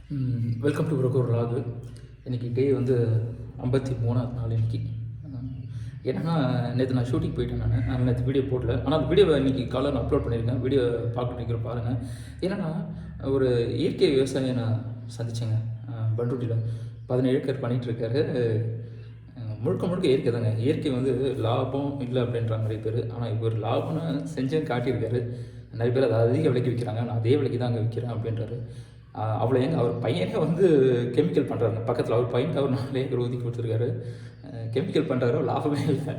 Welcome to ஒரு vlog. இன்றைக்கி டே வந்து 53ஆவது நாள். இன்றைக்கி என்னென்னா, நேற்று நான் ஷூட்டிங் போயிட்டேன். நான் நேற்று வீடியோ போடல. ஆனால் அந்த வீடியோவை இன்றைக்கி காலையில் நான் அப்லோட் பண்ணியிருக்கேன். வீடியோ பார்க்குறீங்க பாருங்கள். என்னென்னா, ஒரு இயற்கை விவசாயியை நான் சந்தித்தேங்க. பண்ருட்டியில் 17 ஏக்கர் பண்ணிகிட்ருக்காரு. முழுக்க இயற்கை தாங்க. இயற்கை வந்து லாபம் இல்லை அப்படின்றாங்க நிறைய பேர். ஆனால் இவர் லாபம்னு செஞ்சேன்னு காட்டியிருக்காரு. நிறைய பேர் அதை அதிக விலைக்கு விற்கிறாங்க. நான் அதே விலைக்கு தான் அங்கே விற்கிறேன் அப்படின்றாரு. அவ்வளோ ஏங்க, அவர் பையனே வந்து கெமிக்கல் பண்ணுறாருங்க. பக்கத்தில் அவர் பையனுக்கு அவர் 4 ஏக்கர் ஒதுக்கி கொடுத்துருக்காரு. கெமிக்கல் பண்ணுறாரு, லாபமே இல்லை.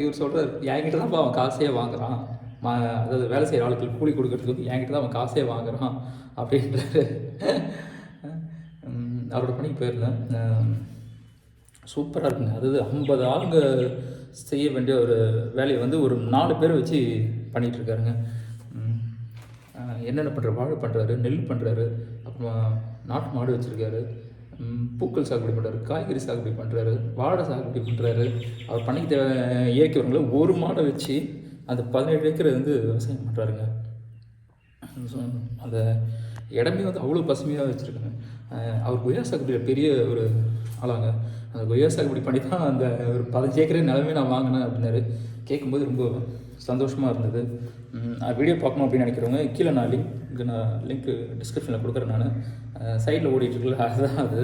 இவர் சொல்கிறார், என்கிட்ட தான் அவன் காசே வாங்குறான். அதாவது வேலை செய்கிற ஆளுக்கு கூலி கொடுக்கறதுக்கு வந்து என்கிட்ட தான் அவன் காசே வாங்குறான் அப்படின்றாரு. அவரோட பணிக்கு போயிருந்தேன். சூப்பராக இருக்குங்க. அதாவது 50 ஆளுங்க செய்ய வேண்டிய ஒரு வேலையை வந்து ஒரு 4 பேரை வச்சு பண்ணிகிட்ருக்காருங்க. என்னென்ன பண்ணுறாரு, வாழை பண்ணுறாரு, நெல் பண்ணுறாரு, அப்புறமா நாட்டு மாடு வச்சுருக்காரு, பூக்கள் சாகுபடி பண்ணுறாரு, காய்கறி சாகுபடி பண்ணுறாரு, வாழை சாகுபடி பண்ணுறாரு. அவர் பண்ணிக்கு தேவை இயற்கை வரங்களை ஒரு மாடை வச்சு அந்த 17 ஏக்கரை வந்து விவசாயம் பண்ணுறாருங்க. அந்த இடமே வந்து அவ்வளோ பசுமையாக வச்சுருக்காங்க. அவர் கொய்யா சாகுபடியில் பெரிய ஒரு ஆளாங்க. அந்த கொய்யா சாகுபடி பண்ணி தான் அந்த ஒரு 15 ஏக்கரே நிலமே நான் வாங்கினேன் அப்படின்னாரு. கேட்கும்போது ரொம்ப சந்தோஷமாக இருந்தது. வீடியோ பார்க்கணும் அப்படின்னு நினைக்கிறவங்க கீழே நான் லிங்க் டிஸ்கிரிப்ஷனில் கொடுக்குறேன். நான் சைடில் ஓடிட்டுருக்கல, அதுதான் அது.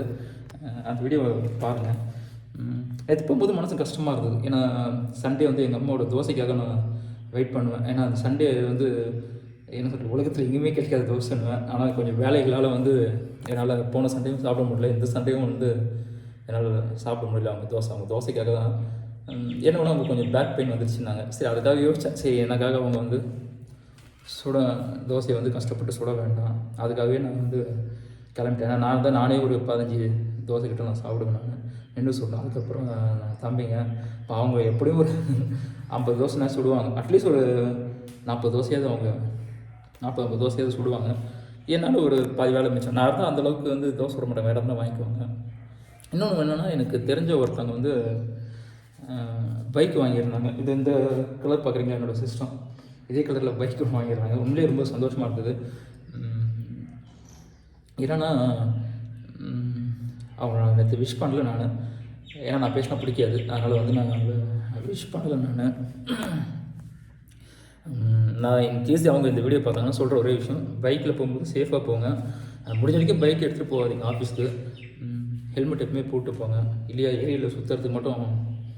அந்த வீடியோ பாருங்கள். நேற்று போகும்போது மனசு கஷ்டமாக இருந்தது. ஏன்னா சண்டே வந்து எங்கள் அம்மாவோட தோசைக்காக நான் வெயிட் பண்ணுவேன். ஏன்னா அந்த சண்டே வந்து என்ன சொல்கிறது, உலகத்தில் எங்கேயுமே கிடைக்காத தோசைன்னுவேன். ஆனால் கொஞ்சம் வேலைகளால் வந்து என்னால் போன சண்டையும் சாப்பிட முடியல, இந்த சண்டையும் வந்து என்னால் சாப்பிட முடியல. அவங்க தோசைக்காக தான். என்ன ஒன்று அவங்க கொஞ்சம் பேக் பெயின் வந்துருச்சுன்னாங்க. சரி, அதுக்காக யோசித்தேன். சரி, எனக்காக அவங்க வந்து தோசையை வந்து கஷ்டப்பட்டு சுட வேண்டாம், அதுக்காகவே நான் வந்து கிளம்பிட்டேன். நானே ஒரு 15 தோசை கிட்ட நான் சாப்பிடுவேன். நான் நின்று சுடணும். அதுக்கப்புறம் தம்பிங்க இப்போ அவங்க எப்படியும் ஒரு 50 தோசைனா சுடுவாங்க. அட்லீஸ்ட் ஒரு 40 தோசையாவது அவங்க 40-50 தோசையாவது சுடுவாங்க. என்னால் ஒரு 10 வேலை மிச்சம். நான் தான் அந்தளவுக்கு வந்து தோசை சுட மாட்டேன், வேறு தான் வாங்கிக்குவாங்க. இன்னொன்று என்னென்னா, எனக்கு தெரிஞ்ச ஒருத்தவங்க வந்து பைக் வாங்கியிருந்தாங்க. இது இந்த கலர் பார்க்குறீங்களா, என்னோடய சிஸ்டம் இதே கலரில் பைக் வாங்கியிருந்தாங்க. உண்மையிலே ரொம்ப சந்தோஷமாக இருந்தது. ஏன்னா அவங்க நான் நேற்று விஷ் பண்ணல. ஏன்னா நான் பேசினா பிடிக்காது, அதனால் வந்து நான் விஷ் பண்ணலை. நான் இன்கேஸ் அவங்க இந்த வீடியோ பார்த்தாங்கன்னா சொல்கிற ஒரே விஷயம், பைக்கில் போகும்போது சேஃபாக போங்க. முடிஞ்ச வரைக்கும் பைக் எடுத்துகிட்டு போகாதீங்க ஆஃபீஸ்க்கு. ஹெல்மெட் எப்பவுமே போட்டு போங்க. இல்லையா, ஏரியாவில் சுற்றுறதுக்கு மட்டும்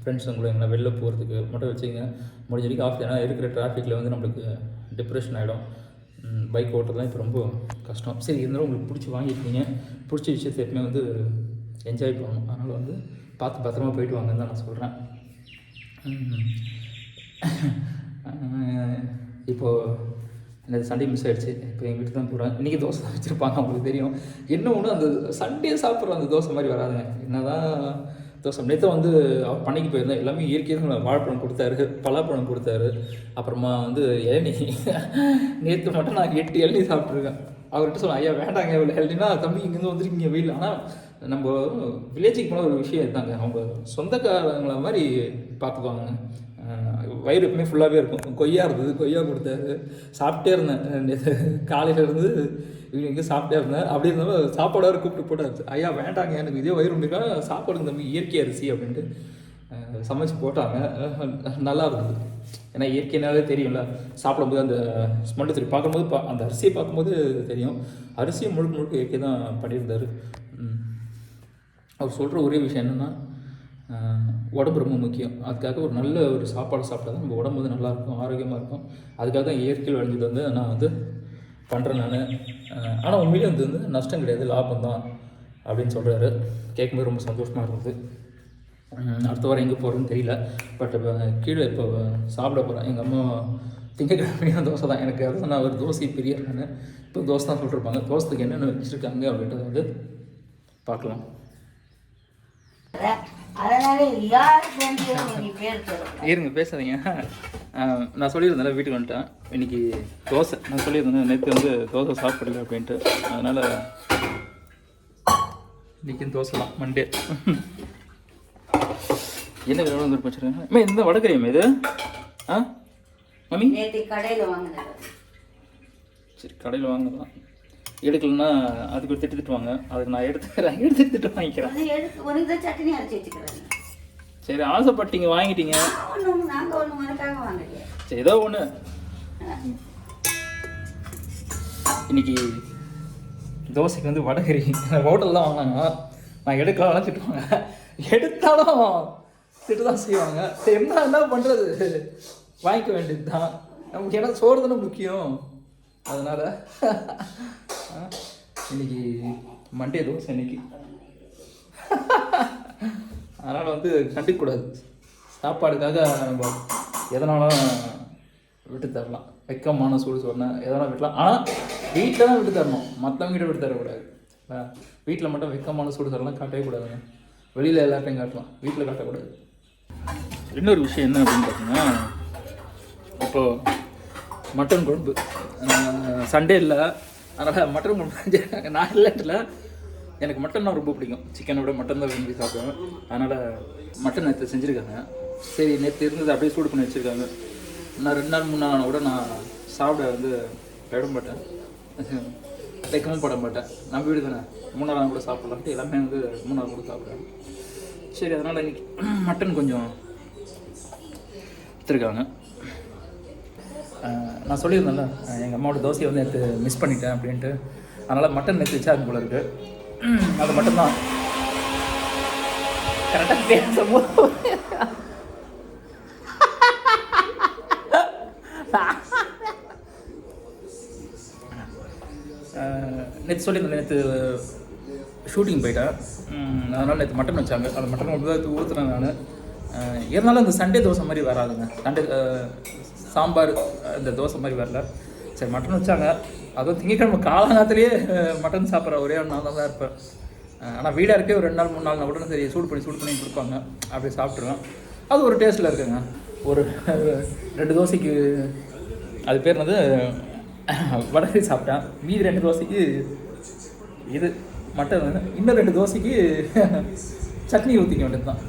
ஃப்ரெண்ட்ஸுங்களை எங்கன்னா வெளில போகிறதுக்கு மட்டும் வச்சுங்க. முடிஞ்ச வரைக்கும் ஆஃபீஸ். ஏன்னா இருக்கிற டிராஃபிக்கில் வந்து நம்மளுக்கு டிப்ரெஷன் ஆகிடும். பைக் ஓட்டுறதுலாம் இப்போ ரொம்ப கஷ்டம். சரி, இருந்தாலும் உங்களுக்கு பிடிச்சி வாங்கியிருக்கீங்க, பிடிச்ச விஷயத்தை எப்பவுமே வந்து என்ஜாய் பண்ணணும். அதனால் வந்து பார்த்து பத்திரமா போயிட்டு வாங்கன்னு தான் நான் சொல்கிறேன். இப்போது எனக்கு சண்டே மிஸ் ஆகிடுச்சு. இப்போ எங்கள் வீட்டுக்கு தான் போகிறேன். இன்றைக்கி தோசை தான் வச்சுருப்பாங்க, அவங்களுக்கு தெரியும். என்ன ஒன்று, அந்த சண்டே சாப்பிட்ற அந்த தோசை மாதிரி வராதுங்க. என்ன தான் தோசை. நேற்று வந்து அவர் பண்ணிக்கு போயிருந்தேன். எல்லாமே இயற்கையாக வாழைப்பழம் கொடுத்தாரு, பலாப்பழம் கொடுத்தாரு, அப்புறமா வந்து இளநீ. நேற்று மட்டும் நான் 8 இளநீ சாப்பிட்ருக்கேன். அவர்கிட்ட சொன்னேன், ஐயா வேண்டாங்க இவ்வளோ இளநீனா, தம்பி இங்கேருந்து வந்துருக்கீங்க வெயில். ஆனால் நம்ம வில்லேஜுக்கு போன ஒரு விஷயம் இருந்தாங்க, அவங்க சொந்தக்காரங்களை மாதிரி பார்த்துக்குவாங்க. வயிறு எப்பவுமே ஃபுல்லாகவே இருக்கும். கொய்யா இருந்தது, கொய்யா கொடுத்தாரு, சாப்பிட்டே இருந்தேன். காலையிலேருந்து இவங்க சாப்பிட்டே இருந்தேன். அப்படி இருந்தாலும் சாப்பாடு கூப்பிட்டு போட்டாச்சு. ஐயா வேண்டாங்க, எனக்கு இதே வயிறு உண்டுக்கா, சாப்பாடுங்க தம்பி, இயற்கை அரிசி அப்படின்ட்டு சமைச்சு போட்டாங்க. நல்லா இருந்தது. ஏன்னா இயற்கைனாலே தெரியும்ல, சாப்பிடும்போது அந்த ஸ்மெல்லு தெரியும். பார்க்கும்போது அந்த அரிசியை பார்க்கும்போது தெரியும். அரிசியை முழுக்க இயற்கை தான் பண்ணியிருந்தார். அவர் சொல்கிற ஒரே விஷயம் என்னென்னா, உடம்பு ரொம்ப முக்கியம். அதுக்காக ஒரு நல்ல ஒரு சாப்பாடு சாப்பிட்டா தான் நம்ம உடம்பு வந்து நல்லாயிருக்கும், ஆரோக்கியமாக இருக்கும். அதுக்காக தான் இயற்கையில் விளைஞ்சது வந்து நான் வந்து பண்ணுறேன் ஆனால் உண்மையிலே வந்து நஷ்டம் கிடையாது, லாபம் தான் அப்படின்னு சொல்கிறாரு. கேட்கும்போது ரொம்ப சந்தோஷமாக இருந்தது. அடுத்த வாரம் எங்கே போகிறதுன்னு தெரியல. பட் கீழே இப்போ சாப்பிட போகிறேன். எங்கள் அம்மா திங்கக்கிழமையான தோசை தான். எனக்கு அதை நான் ஒரு தோசை பிரியர். இப்போ தோசை தான் சொல்லிருப்பாங்க. தோசத்துக்கு என்னென்ன வச்சுருக்காங்க அப்படின்றத வந்து பார்க்கலாம். இருங்க, பேசாதீங்க. நான் சொல்லியிருந்தேன் வீட்டுக்கு வந்துட்டேன். இன்றைக்கி தோசை நான் சொல்லியிருந்தேன். நேற்று வந்து தோசை சாப்பிடல அப்படின்ட்டு. அதனால் இன்றைக்கும் தோசை தான், மண்டே. என்ன விலை வந்து வச்சுருக்காங்க? இந்த வடகரியம் இது மம்மி? கடையில் வாங்கினேன். சரி, கடையில் வாங்கலாம். எடுக்கலன்னா அதுக்கு திட்டு திட்டுவாங்க. அதுக்கு நான் எடுத்து திட்டு வாங்கிக்கிறேன். உனக்கு தான் சட்னி அரைச்சி வச்சுக்கிறேன். சரி, ஆசைப்பட்டீங்க வாங்கிட்டீங்க. நாங்கள் ஒன்று உனக்காக வாங்கலையே. சரி, ஏதோ ஒன்று. இன்னைக்கு தோசைக்கு வந்து வடகறி ஹோட்டல் தான் வாங்கினாங்க. நான் எடுக்கலாம் திட்டுவாங்க, எடுத்தாலும் திட்டு தான் செய்வாங்க. சரி, என்ன பண்ணுறது, வாங்கிக்க வேண்டியது தான். நமக்கு ஏன்னா சோறு தானே முக்கியம். அதனால் இன்னைக்கு மண்டே தோசை இன்னைக்கு. அதனால் வந்து கண்டுக்கூடாது. சாப்பாடுக்காக நம்ம எதனாலும் விட்டு தரலாம். வெக்கமான சூடு சொன்னேன் எதனா விடலாம். ஆனால் வீட்டில் தான் விட்டு தரணும், மற்றவங்கிட்ட விட்டு தரக்கூடாது. வீட்டில் மட்டும் வெக்கமான சூடு தரலாம் காட்டவே கூடாதுங்க. வெளியில் எல்லாத்தையும் காட்டலாம், வீட்டில் காட்டக்கூடாது. இன்னொரு விஷயம் என்ன அப்படின்னு பார்த்தீங்கன்னா, இப்போது மட்டன் குழம்பு சண்டே இல்லை, அதனால் மட்டன் குழம்பு செஞ்சுருக்காங்க. நான் இல்லைன்ட்டில், எனக்கு மட்டன் தான் ரொம்ப பிடிக்கும். சிக்கனை விட மட்டன் தான் விரும்பி சாப்பிடுவேன். அதனால் மட்டன் நேற்று செஞ்சுருக்காங்க. சரி, நேற்று இருந்தது அப்படியே சூடு பண்ணி வச்சுருக்காங்க. நான் 2 நாள் 3 நாள் கூட நான் சாப்பிட வந்து விட மாட்டேன், வைக்கவும் பட மாட்டேன். நம்ம வீடு தானே, 3 நாள் கூட சாப்பிட்லான்ட்டு எல்லாமே வந்து 3 நாள் கூட சாப்பிடுவேன். சரி, அதனால் இன்றைக்கி மட்டன் கொஞ்சம் எடுத்துருக்காங்க. நான் சொல்லியிருந்தேன்ல, எங்கள் அம்மாவோட தோசையை வந்து நேற்று மிஸ் பண்ணிட்டேன் அப்படின்ட்டு. அதனால் மட்டன் நேற்று வச்சாங்க போல இருக்குது. அது மட்டும்தான் கரெக்டாக பேசும்போது நேற்று சொல்லியிருந்தேன், நேற்று ஷூட்டிங் போயிட்டேன். அதனால் நேற்று மட்டன் வச்சாங்க. அந்த மட்டன் மட்டும் தான் ஊற்றுறேன் நான். இருந்தாலும் அந்த சண்டே தோசை மாதிரி வராதுங்க. சண்டே சாம்பார் இந்த தோசை மாதிரி வரல. சரி, மட்டன் வச்சாங்க. அதுவும் திங்கக்கிழமை காலங்காலத்திலேயே மட்டன் சாப்பிட்ற ஒரே நான் தான் இருப்பேன். ஆனால் வீடாக இருக்கே ஒரு 2 நாள் 3 நாள் கூட சரி சூடு பண்ணி கொடுப்பாங்க, அப்படியே சாப்பிட்ருவேன். அது ஒரு டேஸ்ட்டில் இருக்குங்க. ஒரு 2 தோசைக்கு அது பேர் வந்து வடகறி சாப்பிட்டேன். மீதி 2 தோசைக்கு இது மட்டன், இன்னும் 2 தோசைக்கு சட்னி ஊற்றிக்க வேண்டியது தான்.